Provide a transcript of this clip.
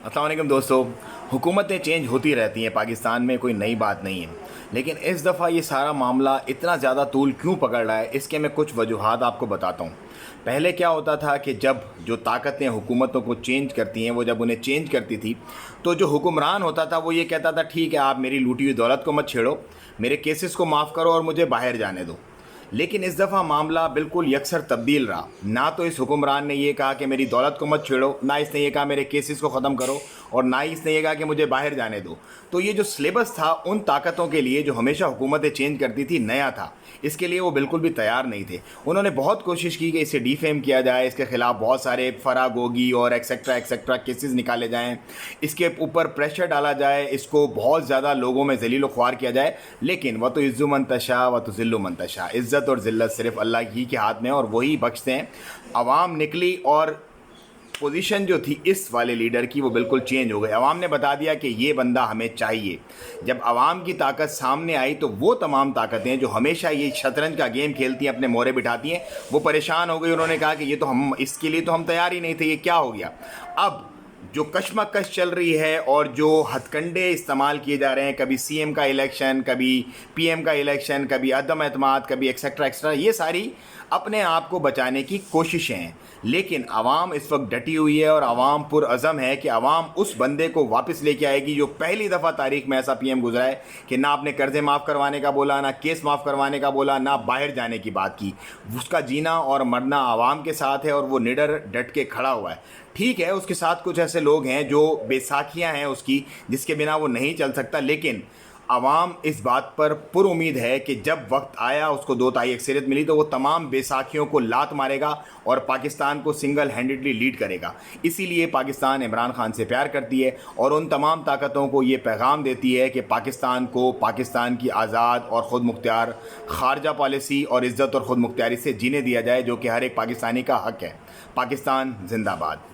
अस्सलाम वालेकुम दोस्तों। हुकूमतें चेंज होती रहती हैं, पाकिस्तान में कोई नई बात नहीं है। लेकिन इस दफ़ा ये सारा मामला इतना ज़्यादा तूल क्यों पकड़ रहा है, इसके मैं कुछ वजूहात आपको बताता हूँ। पहले क्या होता था कि जब जो ताकतें हुकूमतों को चेंज करती हैं, वो जब उन्हें चेंज करती थी तो जो हुक्मरान होता था वो ये कहता था, ठीक है आप मेरी लूटी हुई दौलत को मत छेड़ो, मेरे केसेस को माफ़ करो और मुझे बाहर जाने दो। लेकिन इस दफ़ा मामला बिल्कुल यकसर तब्दील रहा। ना तो इस हुक्मरान ने ये कहा कि मेरी दौलत को मत छेड़ो, ना इसने ये कहा मेरे केसेस को ख़त्म करो, और ना ही इसने ये कहा कि मुझे बाहर जाने दो। तो ये जो सिलेबस था उन ताकतों के लिए जो हमेशा हुकूमतें चेंज करती थी, नया था। इसके लिए वो बिल्कुल भी तैयार नहीं थे। उन्होंने बहुत कोशिश की कि इसे डिफेम किया जाए, इसके ख़िलाफ़ बहुत सारे फरागोगी और एक्सेट्रा एक्सेट्रा केसेस निकाले जाएँ, इसके ऊपर प्रेशर डाला जाए, इसको बहुत ज़्यादा लोगों में ज़लील व ख्वार किया जाए। लेकिन व तो इज़्ज़ु मन तशा व तो ज़िल्लु मन तशा, इज़्ज़त और ज़िल्लत सिर्फ़ अल्लाह ही के हाथ में और वही बख्शते हैं। अवाम निकली और पोजीशन जो थी इस वाले लीडर की वो बिल्कुल चेंज हो गई। अवाम ने बता दिया कि ये बंदा हमें चाहिए। जब अवाम की ताकत सामने आई तो वो तमाम ताकतें जो हमेशा ये शतरंज का गेम खेलती हैं, अपने मोहरे बिठाती हैं, वो परेशान हो गई। उन्होंने कहा कि ये तो हम, इसके लिए तो हम तैयार ही नहीं थे, ये क्या हो गया। अब जो कशमकश चल रही है और जो हथकंडे इस्तेमाल किए जा रहे हैं, कभी सीएम का इलेक्शन, कभी पीएम का इलेक्शन, कभी अदम एतमाद, कभी एक्सेट्रा एक्सेट्रा, ये सारी अपने आप को बचाने की कोशिशें हैं। लेकिन आवाम इस वक्त डटी हुई है और आवाम पुरअज़म है कि आवाम उस बंदे को वापस लेके आएगी जो पहली दफ़ा तारीख में ऐसा पीएम गुजरा है कि ना आपने कर्ज़े माफ़ करवाने का बोला, ना केस माफ़ करवाने का बोला, ना बाहर जाने की बात की। उसका जीना और मरना आवाम के साथ है और वो निडर डट के खड़ा हुआ है। ठीक है, उसके साथ कुछ ऐसे लोग हैं जो बेसाखियाँ हैं उसकी, जिसके बिना वो नहीं चल सकता। लेकिन आवाम इस बात पर पुरुमीद है कि जब वक्त आया, उसको 2 ताई अक्सरियत मिली, तो वो तमाम बेसाखियों को लात मारेगा और पाकिस्तान को सिंगल हैंडेडली लीड करेगा। इसीलिए पाकिस्तान इमरान खान से प्यार करती है और उन तमाम ताकतों को ये पैगाम देती है कि पाकिस्तान को पाकिस्तान की आज़ाद और ख़ुद मुख्तियार ख़ारजा पॉलिसी और इज़्ज़त और ख़ुद मुख्तियारी से जीने दिया जाए, जो कि हर एक पाकिस्तानी का हक़ है। पाकिस्तान जिंदाबाद।